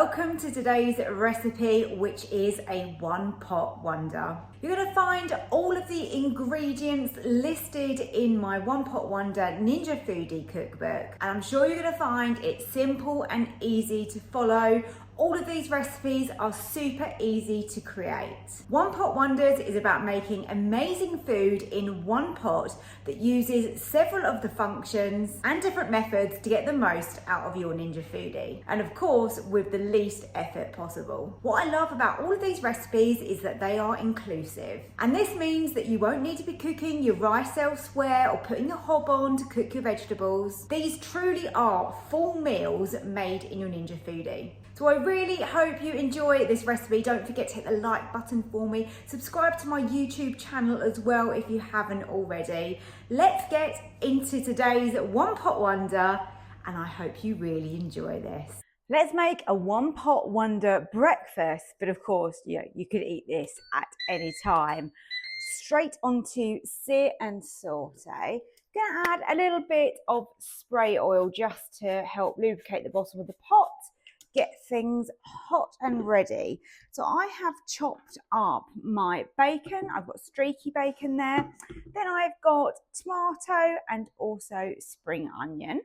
Welcome to today's recipe, which is a one pot wonder. You're going to find all of the ingredients listed in my one pot wonder Ninja Foodi cookbook, and I'm sure you're going to find it simple and easy to follow. All of these recipes are super easy to create. One Pot Wonders is about making amazing food in one pot that uses several of the functions and different methods to get the most out of your Ninja Foodi. And of course, with the least effort possible. What I love about all of these recipes is that they are inclusive. And this means that you won't need to be cooking your rice elsewhere or putting your hob on to cook your vegetables. These truly are full meals made in your Ninja Foodi. So I really hope you enjoy this recipe. Don't forget to hit the like button for me. Subscribe to my YouTube channel as well if you haven't already. Let's get into today's one pot wonder, and I hope you really enjoy this. Let's make a one pot wonder breakfast, but of course, you could eat this at any time. Straight onto sear and saute. Gonna add a little bit of spray oil just to help lubricate the bottom of the pot. Get things hot and ready. So I have chopped up my bacon. I've got streaky bacon there. Then I've got tomato and also spring onion.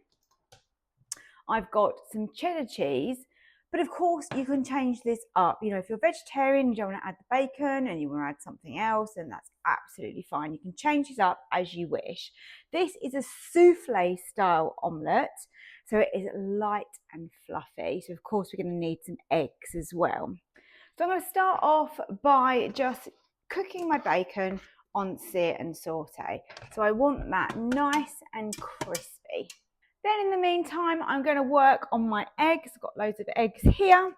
I've got some cheddar cheese, but of course you can change this up. You know, if you're vegetarian, you don't want to add the bacon and you want to add something else, then that's absolutely fine. You can change this up as you wish. This is a souffle style omelette. So it is light and fluffy. So of course we're going to need some eggs as well. So I'm going to start off by just cooking my bacon on sear and saute. So I want that nice and crispy. Then in the meantime, I'm going to work on my eggs. I've got loads of eggs here.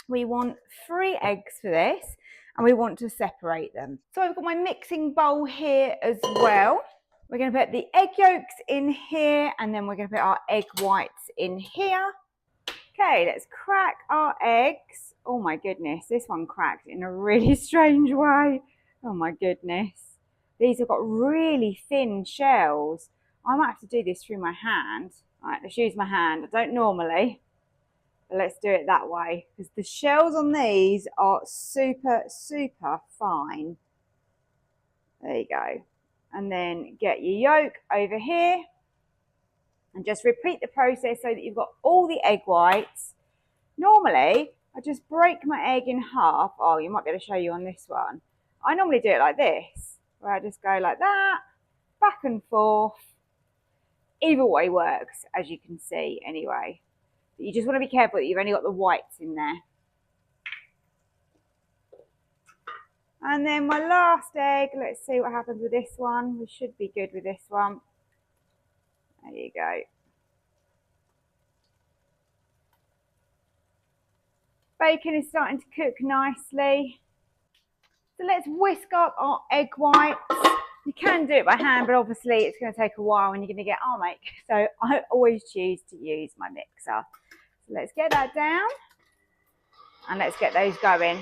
We want 3 eggs for this, and we want to separate them. So I've got my mixing bowl here as well. We're going to put the egg yolks in here, and then we're going to put our egg whites in here. Okay, let's crack our eggs. Oh my goodness, this one cracked in a really strange way. Oh my goodness. These have got really thin shells. I might have to do this through my hand. All right, let's use my hand. I don't normally, but let's do it that way because the shells on these are super, super fine. There you go. And then get your yolk over here and just repeat the process so that you've got all the egg whites. Normally, I just break my egg in half. Oh, you might be able to show you on this one. I normally do it like this, where I just go like that, back and forth. Either way works, as you can see anyway. But you just want to be careful that you've only got the whites in there. And then my last egg, let's see what happens with this one. We should be good with this one. There you go. Bacon is starting to cook nicely. So let's whisk up our egg whites. You can do it by hand, but obviously it's going to take a while and you're going to get arm ache. So I always choose to use my mixer. So let's get that down and let's get those going.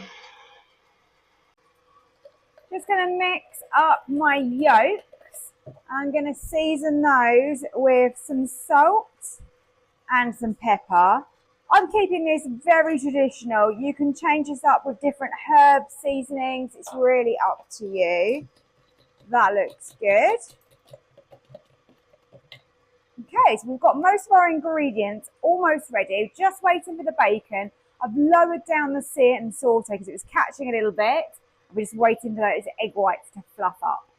Just going to mix up my yolks. I'm going to season those with some salt and some pepper. I'm keeping this very traditional. You can change this up with different herbs, seasonings. It's really up to you. That looks good. Okay, so we've got most of our ingredients almost ready. Just waiting for the bacon. I've lowered down the sear and saute because it was catching a little bit. We're just waiting for those egg whites to fluff up.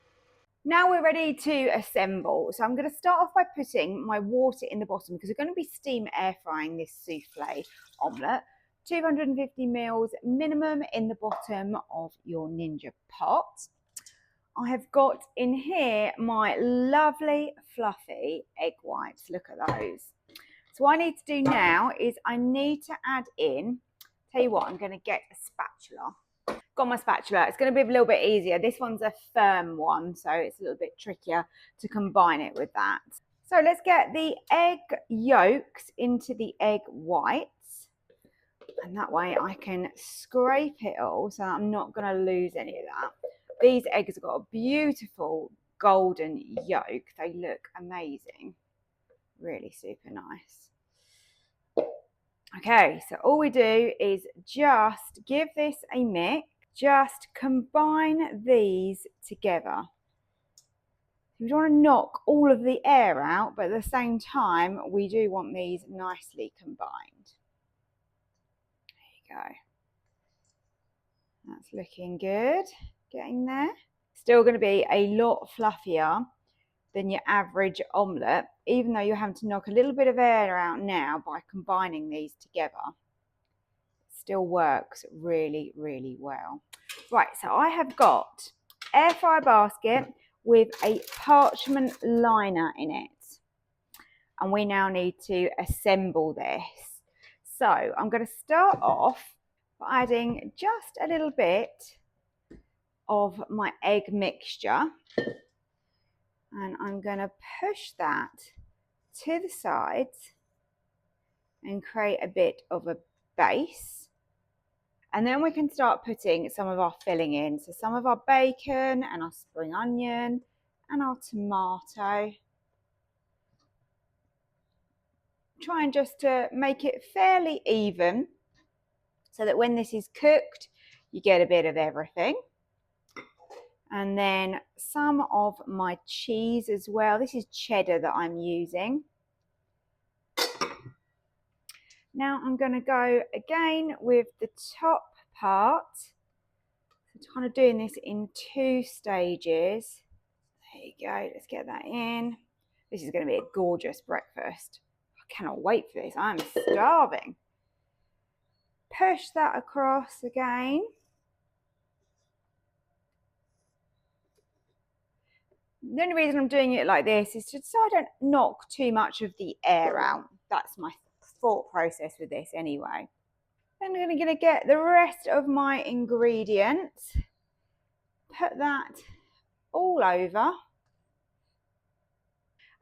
Now we're ready to assemble. So I'm going to start off by putting my water in the bottom because we're going to be steam air frying this souffle omelette. 250 mils minimum in the bottom of your Ninja pot. I have got in here my lovely fluffy egg whites. Look at those. So what I need to do now is I need to add in, tell you what, I'm going to get a spatula. Got my spatula. It's going to be a little bit easier. This one's a firm one, so it's a little bit trickier to combine it with that. So let's get the egg yolks into the egg whites. And that way I can scrape it all so I'm not going to lose any of that. These eggs have got a beautiful golden yolk. They look amazing. Really super nice. Okay, so all we do is just give this a mix, just combine these together. We don't want to knock all of the air out, but at the same time, we do want these nicely combined. There you go. That's looking good, getting there. Still going to be a lot fluffier than your average omelette, even though you're having to knock a little bit of air out now by combining these together. It still works really, really well. Right, so I have got air fryer basket with a parchment liner in it. And we now need to assemble this. So I'm going to start off by adding just a little bit of my egg mixture. And I'm going to push that to the sides and create a bit of a base. And then we can start putting some of our filling in. So some of our bacon and our spring onion and our tomato. Trying just to make it fairly even so that when this is cooked, you get a bit of everything. And then some of my cheese as well. This is cheddar that I'm using. Now I'm going to go again with the top part. So kind of doing this in 2 stages. There you go, let's get that in. This is going to be a gorgeous breakfast. I cannot wait for this, I'm starving. Push that across again. The only reason I'm doing it like this is just so I don't knock too much of the air out. That's my thought process with this anyway. Then I'm going to get the rest of my ingredients. Put that all over.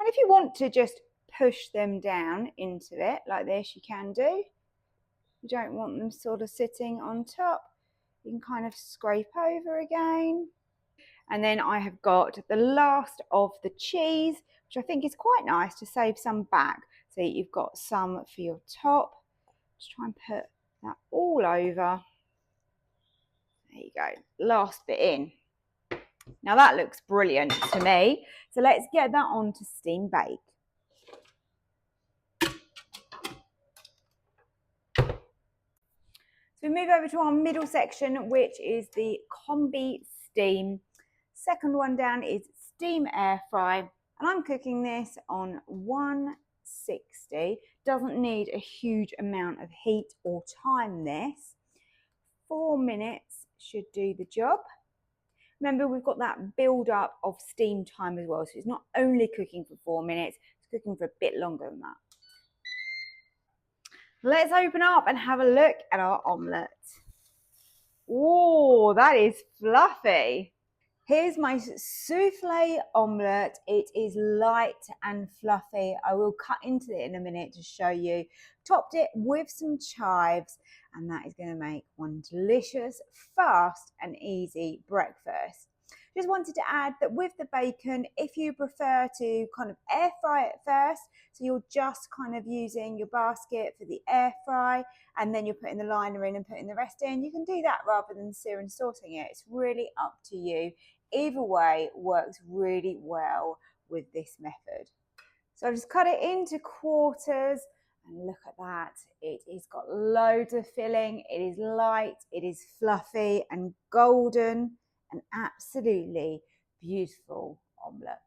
And if you want to just push them down into it like this, you can do. You don't want them sort of sitting on top. You can kind of scrape over again. And then I have got the last of the cheese, which I think is quite nice to save some back. So you've got some for your top. Just try and put that all over. There you go, last bit in. Now that looks brilliant to me. So let's get that on to steam bake. So we move over to our middle section, which is the combi steam. Second one down is steam air fry. And I'm cooking this on 160. Doesn't need a huge amount of heat or time this. 4 minutes should do the job. Remember, we've got that build up of steam time as well. So it's not only cooking for 4 minutes, it's cooking for a bit longer than that. Let's open up and have a look at our omelette. Oh, that is fluffy. Here's my souffle omelette. It is light and fluffy. I will cut into it in a minute to show you. Topped it with some chives, and that is going to make one delicious, fast and easy breakfast. Just wanted to add that with the bacon, if you prefer to kind of air fry it first, so you're just kind of using your basket for the air fry, and then you're putting the liner in and putting the rest in, you can do that rather than sear and sauteing it. It's really up to you. Either way works really well with this method. So I've just cut it into quarters, and look at that. It has got loads of filling. It is light, it is fluffy and golden, and absolutely beautiful omelette.